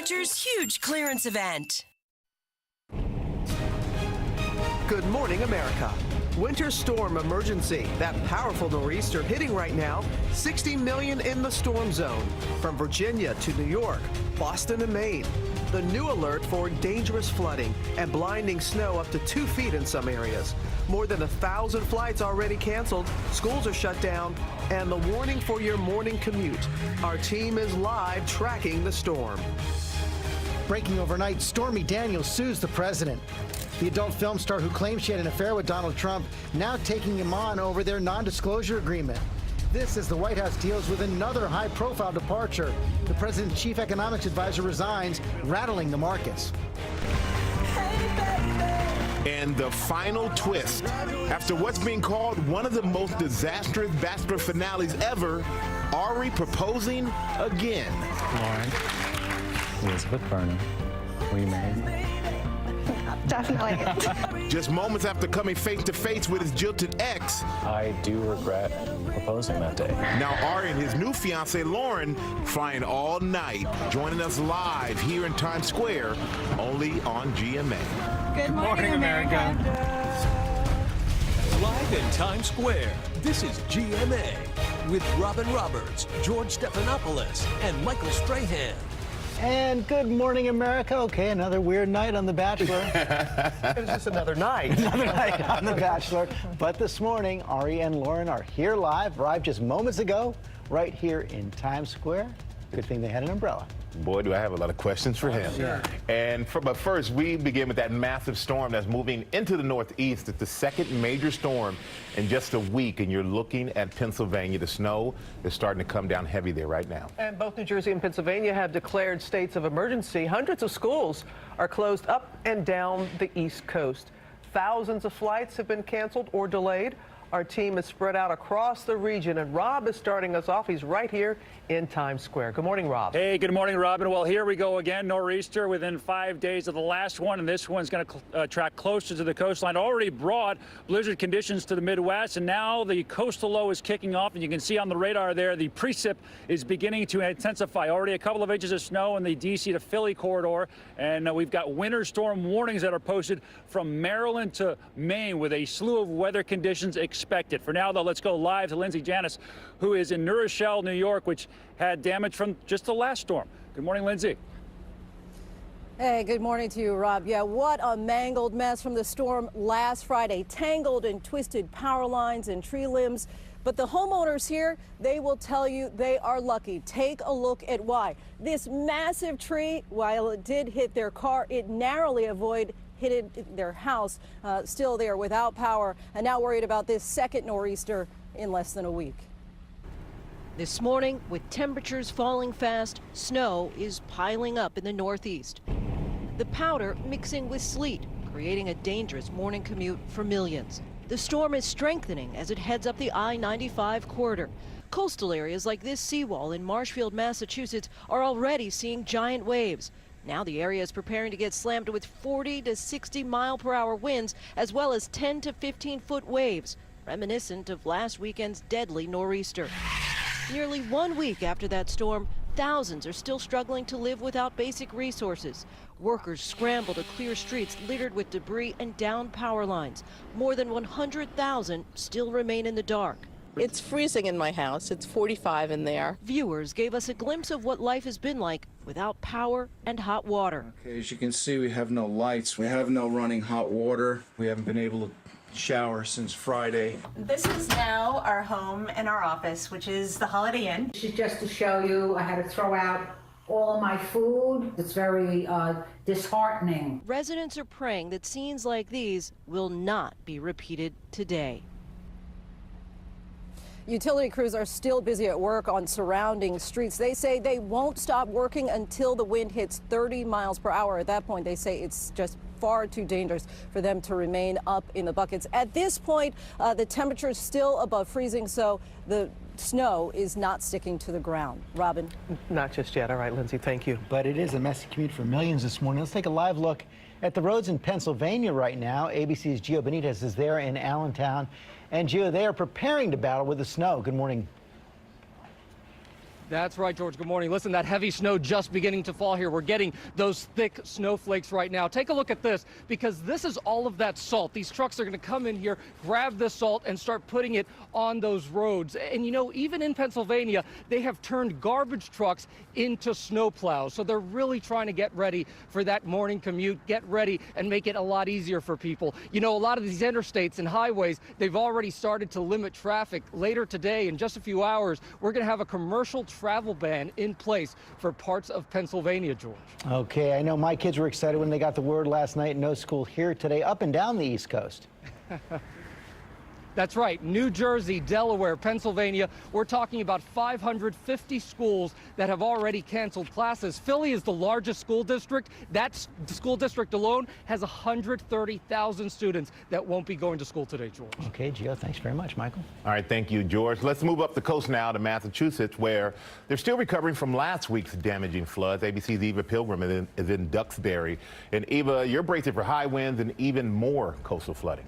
Furniture's huge clearance event. Good morning, America. Winter storm emergency. That powerful nor'easter hitting right now. 60 million in the storm zone. From Virginia to New York, Boston and Maine. The new alert for dangerous flooding and blinding snow up to 2 feet in some areas. More than 1,000 flights already canceled. Schools are shut down. And the warning for your morning commute. Our team is live tracking the storm. Breaking overnight, Stormy Daniels sues the president. The adult film star who claims she had an affair with Donald Trump now taking him on over their non-disclosure agreement. This as the White House deals with another high-profile departure. The president's chief economics advisor resigns, rattling the markets. And the final twist. After what's being called one of the most disastrous Bachelor finales ever, Ari proposing again. Lauren, Elizabeth Burnham, will you marry me? Definitely. Just moments after coming face to face with his jilted ex. I do regret proposing that day. Now Ari and his new fiancée Lauren flying all night, joining us live here in Times Square, only on GMA. Good morning, America. Live in Times Square, this is GMA with Robin Roberts, George Stephanopoulos, and Michael Strahan. And good morning, America. Okay, another weird night on The Bachelor. It was just another night. Another night on The Bachelor. But this morning, Ari and Lauren are here live, arrived just moments ago, right here in Times Square. Good thing they had an umbrella. Boy, do I have a lot of questions for him. Sure. But first, we begin with that massive storm that's moving into the Northeast. It's the second major storm in just a week, and you're looking at Pennsylvania. The snow is starting to come down heavy there right now. And both New Jersey and Pennsylvania have declared states of emergency. Hundreds of schools are closed up and down the East Coast. Thousands of flights have been canceled or delayed. Our team is spread out across the region, and Rob is starting us off. He's right here in Times Square. Good morning, Rob. Hey, good morning, Robin. Well, here we go again. Nor'easter within 5 days of the last one, and this one's going to track closer to the coastline. Already brought blizzard conditions to the Midwest, and now the coastal low is kicking off, and you can see on the radar there the precip is beginning to intensify. Already a couple of inches of snow in the D.C. to Philly corridor, and we've got winter storm warnings that are posted from Maryland to Maine with a slew of weather conditions expected. For now, though, let's go live to Lindsay Janis, who is in New Rochelle, New York, which had damage from just the last storm. Good morning, Lindsay. Hey, good morning to you, Rob. Yeah, what a mangled mess from the storm last Friday. Tangled and twisted power lines and tree limbs. But the homeowners here, they will tell you they are lucky. Take a look at why. This massive tree, while it did hit their car, it narrowly avoided hitting their house. Still there without power, and now worried about this second nor'easter in less than a week. This morning, with temperatures falling fast, snow is piling up in the Northeast. The powder mixing with sleet, creating a dangerous morning commute for millions. The storm is strengthening as it heads up the I-95 corridor. Coastal areas like this seawall in Marshfield, Massachusetts are already seeing giant waves. Now the area is preparing to get slammed with 40 to 60 mile-per-hour winds, as well as 10 to 15-foot waves, reminiscent of last weekend's deadly nor'easter. Nearly 1 week after that storm, thousands are still struggling to live without basic resources. Workers scramble to clear streets littered with debris and downed power lines. More than 100,000 still remain in the dark. It's freezing in my house. It's 45 in there. Viewers gave us a glimpse of what life has been like without power and hot water. Okay, as you can see, we have no lights. We have no running hot water. We haven't been able to shower since Friday. This is now our home and our office, which is the Holiday Inn. This is just to show you I had to throw out all of my food. It's very disheartening. Residents are praying that scenes like these will not be repeated today. Utility crews are still busy at work on surrounding streets. They say they won't stop working until the wind hits 30 miles per hour. At that point, they say it's just far too dangerous for them to remain up in the buckets. At this point, the temperature is still above freezing, so the snow is not sticking to the ground. Robin? Not just yet. All right, Lindsay, thank you. But it is a messy commute for millions this morning. Let's take a live look at the roads in Pennsylvania right now. ABC's Gio Benitez is there in Allentown. And Gio, they are preparing to battle with the snow. Good morning. That's right, George. Good morning. Listen, that heavy snow just beginning to fall here. We're getting those thick snowflakes right now. Take a look at this, because this is all of that salt. These trucks are going to come in here, grab this salt, and start putting it on those roads. And, you know, even in Pennsylvania, they have turned garbage trucks into snow plows. So they're really trying to get ready for that morning commute, get ready and make it a lot easier for people. You know, a lot of these interstates and highways, they've already started to limit traffic. Later today, in just a few hours, we're going to have a commercial travel ban in place for parts of Pennsylvania, George. Okay, I know my kids were excited when they got the word last night, no school here today, up and down the East Coast. That's right. New Jersey, Delaware, Pennsylvania. We're talking about 550 schools that have already canceled classes. Philly is the largest school district. That school district alone has 130,000 students that won't be going to school today, George. Okay, Gio, thanks very much, Michael. All right, thank you, George. Let's move up the coast now to Massachusetts, where they're still recovering from last week's damaging floods. ABC's Eva Pilgrim is in Duxbury. And Eva, you're bracing for high winds and even more coastal flooding.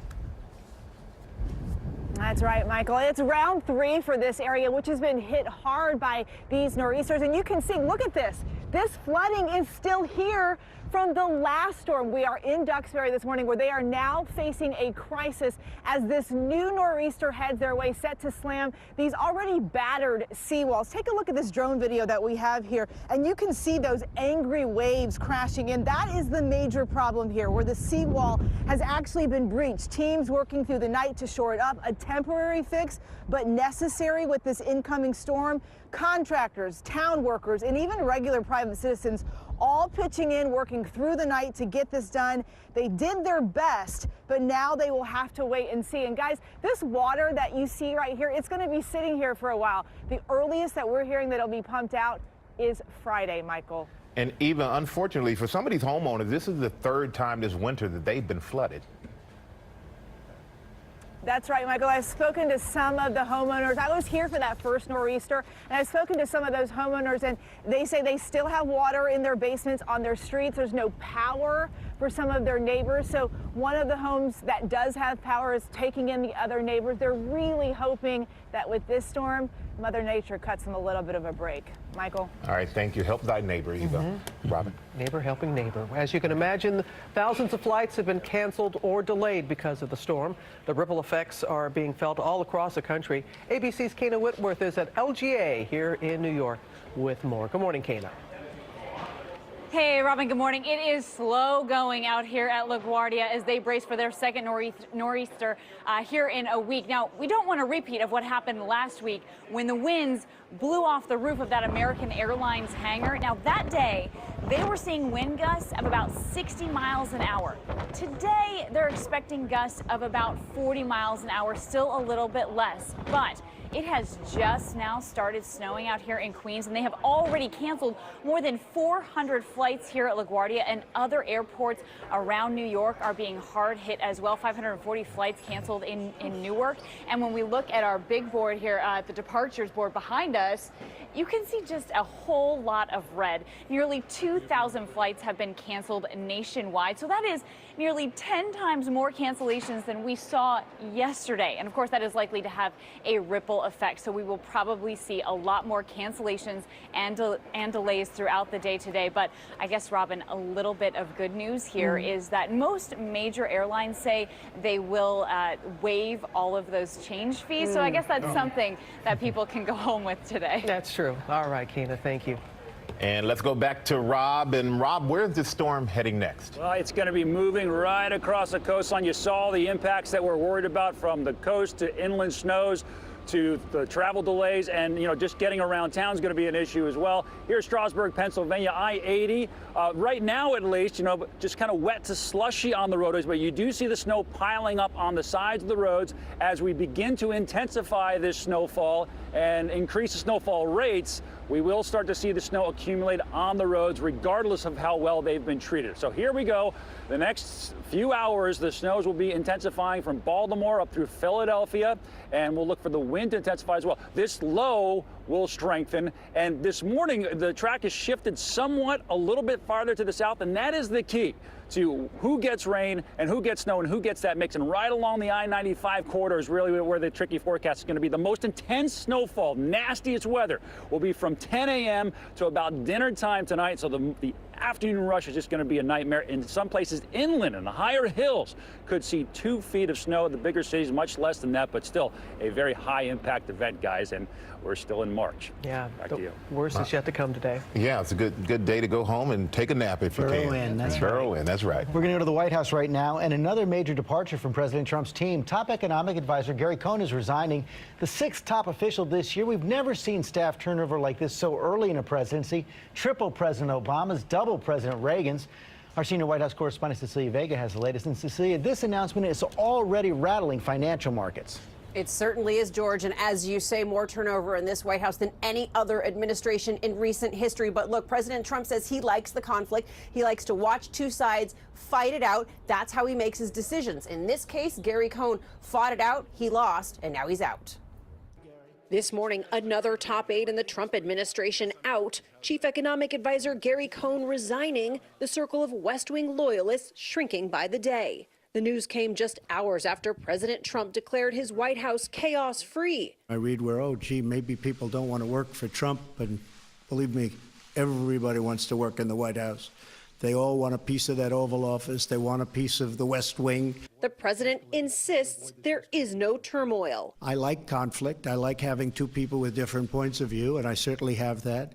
That's right, Michael. It's round 3 for this area, which has been hit hard by these nor'easters. And you can see, look at this. This flooding is still here from the last storm. We are in Duxbury this morning, where they are now facing a crisis as this new nor'easter heads their way, set to slam these already battered seawalls. Take a look at this drone video that we have here, and you can see those angry waves crashing in. That is the major problem here, where the seawall has actually been breached. Teams working through the night to shore it up, a temporary fix, but necessary with this incoming storm. Contractors, town workers, and even regular private citizens all pitching in, working through the night to get this done. They did their best, but now they will have to wait and see. And guys, this water that you see right here, it's going to be sitting here for a while. The earliest that we're hearing that it'll be pumped out is Friday, Michael. And even, unfortunately, for some of these homeowners, this is the 3rd time this winter that they've been flooded. That's right, Michael. I've spoken to some of the homeowners. I was here for that first nor'easter, and I've spoken to some of those homeowners, and they say they still have water in their basements, on their streets. There's no power for some of their neighbors. So one of the homes that does have power is taking in the other neighbors. They're really hoping that with this storm, Mother Nature cuts them a little bit of a break. Michael? All right, thank you. Help thy neighbor, Eva. Robin? Neighbor helping neighbor. As you can imagine, thousands of flights have been canceled or delayed because of the storm. The ripple effects are being felt all across the country. ABC's Kana Whitworth is at LGA here in New York with more. Good morning, Kana. Hey, Robin, good morning. It is slow going out here at LaGuardia as they brace for their second nor'easter here in a week. Now, we don't want a repeat of what happened last week when the winds blew off the roof of that American Airlines hangar. Now, that day, they were seeing wind gusts of about 60 miles an hour. Today, they're expecting gusts of about 40 miles an hour, still a little bit less. But it has just now started snowing out here in Queens, and they have already canceled more than 400 flights here at LaGuardia, and other airports around New York are being hard hit as well. 540 flights canceled in Newark. And when we look at our big board here, the departures board behind us, you can see just a whole lot of red. Nearly 2,000 flights have been canceled nationwide. So that is nearly 10 times more cancellations than we saw yesterday. And of course, that is likely to have a ripple effect. So we will probably see a lot more cancellations and delays throughout the day today. But I guess, Robin, a little bit of good news here is that most major airlines say they will waive all of those change fees. So I guess that's something that people can go home with today. That's true. All right, Kana, thank you. And let's go back to Rob. And Rob, where's this storm heading next? Well, it's going to be moving right across the coastline. You saw the impacts that we're worried about, from the coast to inland snows to the travel delays, and just getting around town is going to be an issue as well. Here's Strasburg, Pennsylvania, I-80. Right now, at least, just kind of wet to slushy on the roadways, but you do see the snow piling up on the sides of the roads as we begin to intensify this snowfall and increase the snowfall rates. We will start to see the snow accumulate on the roads regardless of how well they've been treated. So here we go. The next few hours, the snows will be intensifying from Baltimore up through Philadelphia, and we'll look for the wind to intensify as well. This low will strengthen. And this morning, the track has shifted somewhat a little bit farther to the south, and that is the key to who gets rain and who gets snow and who gets that mix. And right along the I-95 corridor is really where the tricky forecast is going to be. The most intense snowfall, nastiest weather will be from 10 a.m. to about dinner time tonight. So the afternoon rush is just going to be a nightmare. In some places inland and the higher hills could see 2 feet of snow. The bigger cities much less than that, but still a very high impact event, guys. And we're still in March. Yeah, back to you. Worst is yet to come today. Yeah, it's a good day to go home and take a nap if you can. Burrow in, that's Burrow in, that's right. We're going to go to the White House right now, and another major departure from President Trump's team. Top economic advisor Gary Cohn is resigning, the 6th top official this year. We've never seen staff turnover like this so early in a presidency. Triple President Obama's, double President Reagan's. Our senior White House correspondent Cecilia Vega has the latest. And Cecilia, this announcement is already rattling financial markets. It certainly is, George, and as you say, more turnover in this White House than any other administration in recent history. But look, President Trump says he likes the conflict. He likes to watch two sides fight it out. That's how he makes his decisions. In this case, Gary Cohn fought it out, he lost, and now he's out. This morning, another top aide in the Trump administration out. Chief Economic Advisor Gary Cohn resigning, the circle of West Wing loyalists shrinking by the day. The news came just hours after President Trump declared his White House chaos-free. I read where, oh, gee, maybe people don't want to work for Trump, and believe me, everybody wants to work in the White House. They all want a piece of that Oval Office. They want a piece of the West Wing. The president insists there is no turmoil. I like conflict. I like having two people with different points of view, and I certainly have that.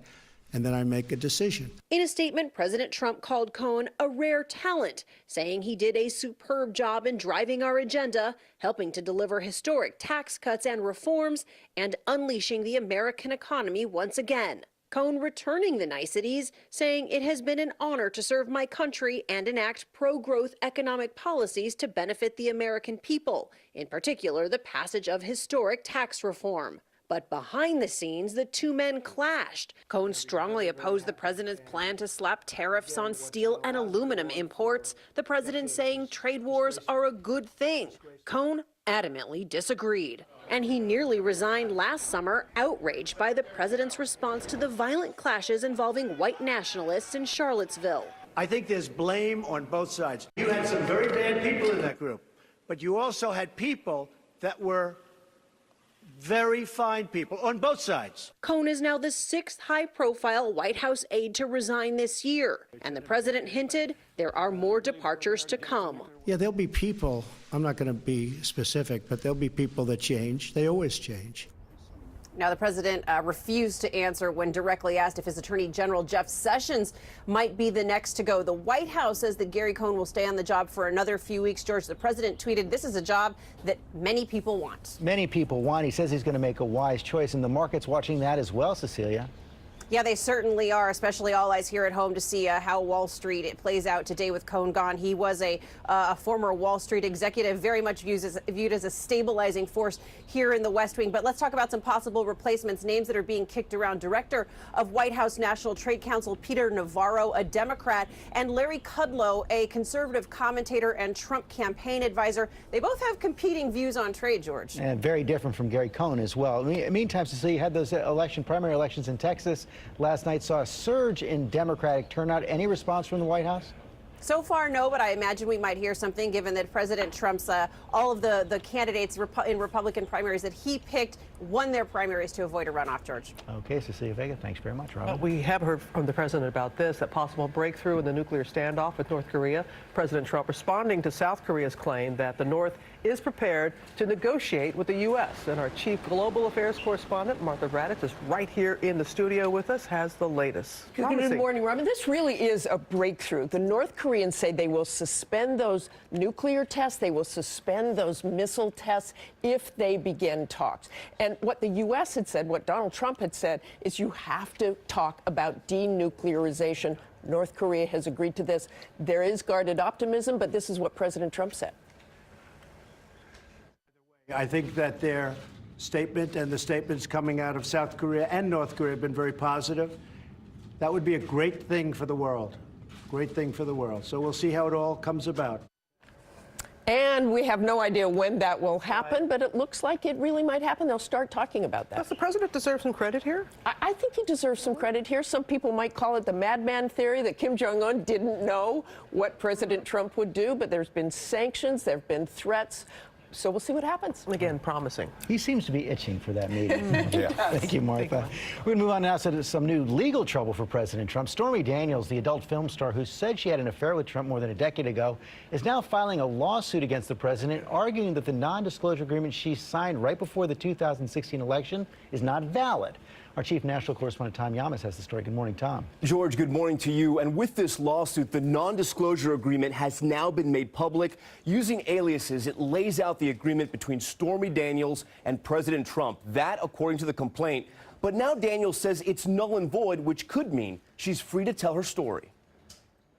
And then I make a decision. In a statement, President Trump called Cohn a rare talent, saying he did a superb job in driving our agenda, helping to deliver historic tax cuts and reforms, and unleashing the American economy once again. Cohn returning the niceties, saying it has been an honor to serve my country and enact pro-growth economic policies to benefit the American people, in particular the passage of historic tax reform. But behind the scenes, the two men clashed. Cohn strongly opposed the president's plan to slap tariffs on steel and aluminum imports, the president saying trade wars are a good thing. Cohn adamantly disagreed. And he nearly resigned last summer, outraged by the president's response to the violent clashes involving white nationalists in Charlottesville. I think there's blame on both sides. You had some very bad people in that group, but you also had people that were very fine people on both sides. Cohn is now the 6th high-profile White House aide to resign this year, and the president hinted there are more departures to come. Yeah, there'll be people, I'm not going to be specific, but there'll be people that change. They always change. Now, the president refused to answer when directly asked if his Attorney General Jeff Sessions might be the next to go. The White House says that Gary Cohn will stay on the job for another few weeks. George, the president tweeted, this is a job that many people want. Many people want. He says he's going to make a wise choice, and the market's watching that as well, Cecilia. Yeah, they certainly are, especially all eyes here at home to see how Wall Street plays out today with Cohn gone. He was a former Wall Street executive, very much viewed as a stabilizing force here in the West Wing. But let's talk about some possible replacements, names that are being kicked around. Director of White House National Trade Council Peter Navarro, a Democrat, and Larry Kudlow, a conservative commentator and Trump campaign advisor. They both have competing views on trade, George. And very different from Gary Cohn as well. Meantime, Cecilia, you had those primary elections in Texas last night, saw a surge in Democratic turnout. Any response from the White House? So far, no, but I imagine we might hear something given that President Trump's, all of the candidates in Republican primaries that he picked won their primaries to avoid a runoff, George. Okay, Cecilia Vega, thanks very much, Robin. We have heard from the president about this, that possible breakthrough in the nuclear standoff with North Korea. President Trump responding to South Korea's claim that the North is prepared to negotiate with the U.S. And our chief global affairs correspondent, Martha Raddatz, is right here in the studio with us, has the latest. Good morning, Robin. This really is a breakthrough. The North Koreans say they will suspend those nuclear tests, they will suspend those missile tests if they begin talks. And what the U.S. had said, what Donald Trump had said, is you have to talk about denuclearization. North Korea has agreed to this. There is guarded optimism, but this is what President Trump said. I think that their statement and the statements coming out of South Korea and North Korea have been very positive. That would be a great thing for the world. Great thing for the world. So we'll see how it all comes about. And we have no idea when that will happen, but it looks like it really might happen. They'll start talking about that. Does the president deserve some credit here? I think he deserves some credit here. Some people might call it the madman theory, that Kim Jong-un didn't know what President Trump would do, but there's been sanctions, there have been threats. So we'll see what happens. Again, promising. He seems to be itching for that meeting. Yeah. Thank you, Martha. We're going to move on now to some new legal trouble for President Trump. Stormy Daniels, the adult film star who said she had an affair with Trump more than a decade ago, is now filing a lawsuit against the president, arguing that the non-disclosure agreement she signed right before the 2016 election is not valid. Our chief national correspondent, Tom Yamas, has the story. Good morning, Tom. George, good morning to you. And with this lawsuit, the non-disclosure agreement has now been made public. Using aliases, it lays out the agreement between Stormy Daniels and President Trump. That, according to the complaint. But now Daniels says it's null and void, which could mean she's free to tell her story.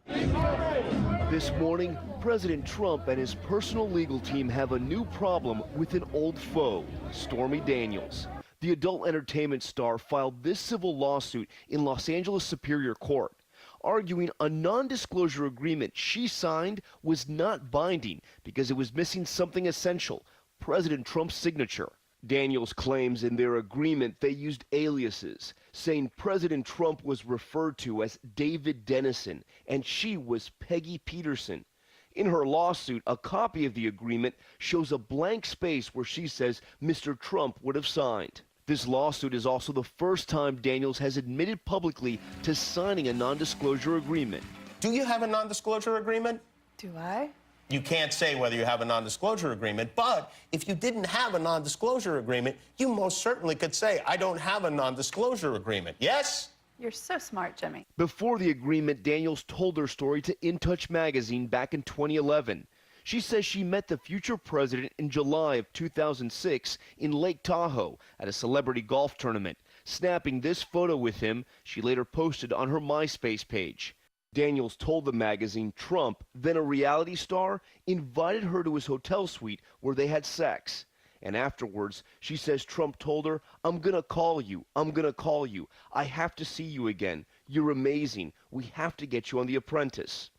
This morning, President Trump and his personal legal team have a new problem with an old foe, Stormy Daniels. The adult entertainment star filed this civil lawsuit in Los Angeles Superior Court, arguing a non-disclosure agreement she signed was not binding because it was missing something essential, President Trump's signature. Daniels claims in their agreement they used aliases, saying President Trump was referred to as David Dennison and she was Peggy Peterson. In her lawsuit, a copy of the agreement shows a blank space where she says Mr. Trump would have signed. This lawsuit is also the first time Daniels has admitted publicly to signing a non-disclosure agreement. Do you have a non-disclosure agreement? Do I? You can't say whether you have a non-disclosure agreement, but if you didn't have a non-disclosure agreement, you most certainly could say, I don't have a non-disclosure agreement. Yes? You're so smart, Jimmy. Before the agreement, Daniels told her story to In Touch magazine back in 2011. She says she met the future president in July of 2006 in Lake Tahoe at a celebrity golf tournament. Snapping this photo with him, she later posted on her MySpace page. Daniels told the magazine Trump, then a reality star, invited her to his hotel suite where they had sex. And afterwards, she says Trump told her, I'm gonna call you, I'm gonna call you. I have to see you again. You're amazing. We have to get you on The Apprentice.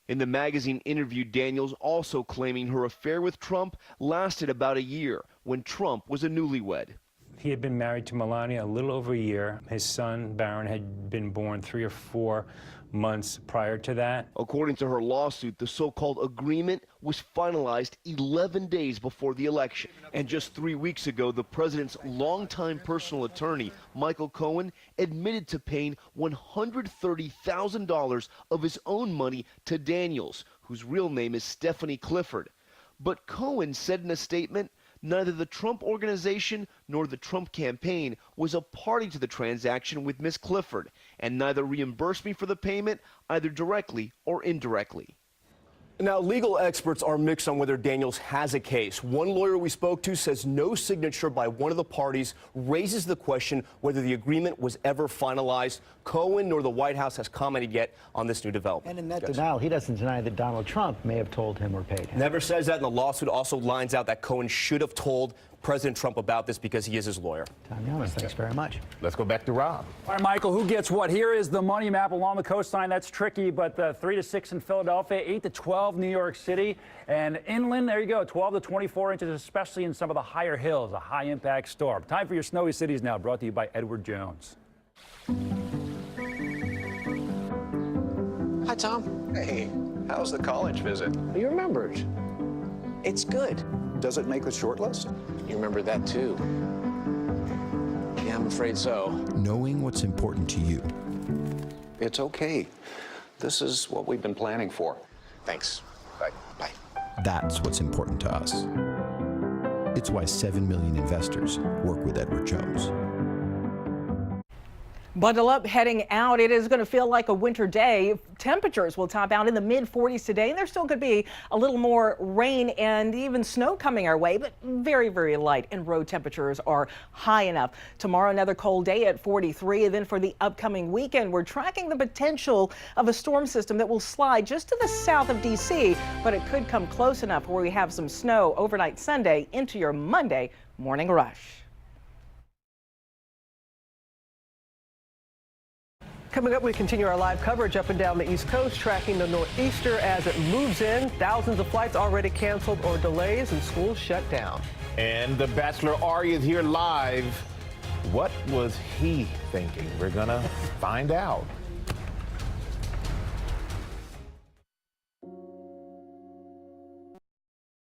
In the magazine interview, Daniels also claiming her affair with Trump lasted about a year when Trump was a newlywed. He had been married to Melania a little over a year. His son, Barron, had been born 3 or 4 months prior to that. According to her lawsuit, the so-called agreement was finalized 11 days before the election. And just 3 weeks ago, the president's longtime personal attorney, Michael Cohen, admitted to paying $130,000 of his own money to Daniels, whose real name is Stephanie Clifford. But Cohen said in a statement, neither the Trump Organization nor the Trump campaign was a party to the transaction with Ms. Clifford, and neither reimbursed me for the payment, either directly or indirectly. Now, legal experts are mixed on whether Daniels has a case. One lawyer we spoke to says no signature by one of the parties raises the question whether the agreement was ever finalized. Cohen nor the White House has commented yet on this new development. And in that denial, he doesn't deny that Donald Trump may have told him or paid him. Never says that, and the lawsuit also lines out that Cohen should have told President Trump about this because he is his lawyer. Tom Yamas, thanks very much. Let's go back to Rob. All right, Michael, who gets what? Here is the money map along the coastline. That's tricky, but 3 to 6 in Philadelphia, 8 to 12 New York City, and inland, there you go, 12 to 24 inches, especially in some of the higher hills, a high-impact storm. Time for your snowy cities now, brought to you by Edward Jones. Hi, Tom. Hey, how's the college visit? You remembered. It's good. Does it make the short list? You remember that, too. Yeah, I'm afraid so. Knowing what's important to you. It's okay. This is what we've been planning for. Thanks. Bye. Bye. That's what's important to us. It's why 7 million investors work with Edward Jones. Bundle up heading out. It is going to feel like a winter day. Temperatures will top out in the mid-40s today, and there still could be a little more rain and even snow coming our way, but very, very light, and road temperatures are high enough. Tomorrow, another cold day at 43, and then for the upcoming weekend, we're tracking the potential of a storm system that will slide just to the south of D.C., but it could come close enough where we have some snow overnight Sunday into your Monday morning rush. Coming up, we continue our live coverage up and down the East Coast, tracking the nor'easter as it moves in. Thousands of flights already canceled or delays, and schools shut down. And the Bachelor Ari is here live. What was he thinking? We're gonna find out.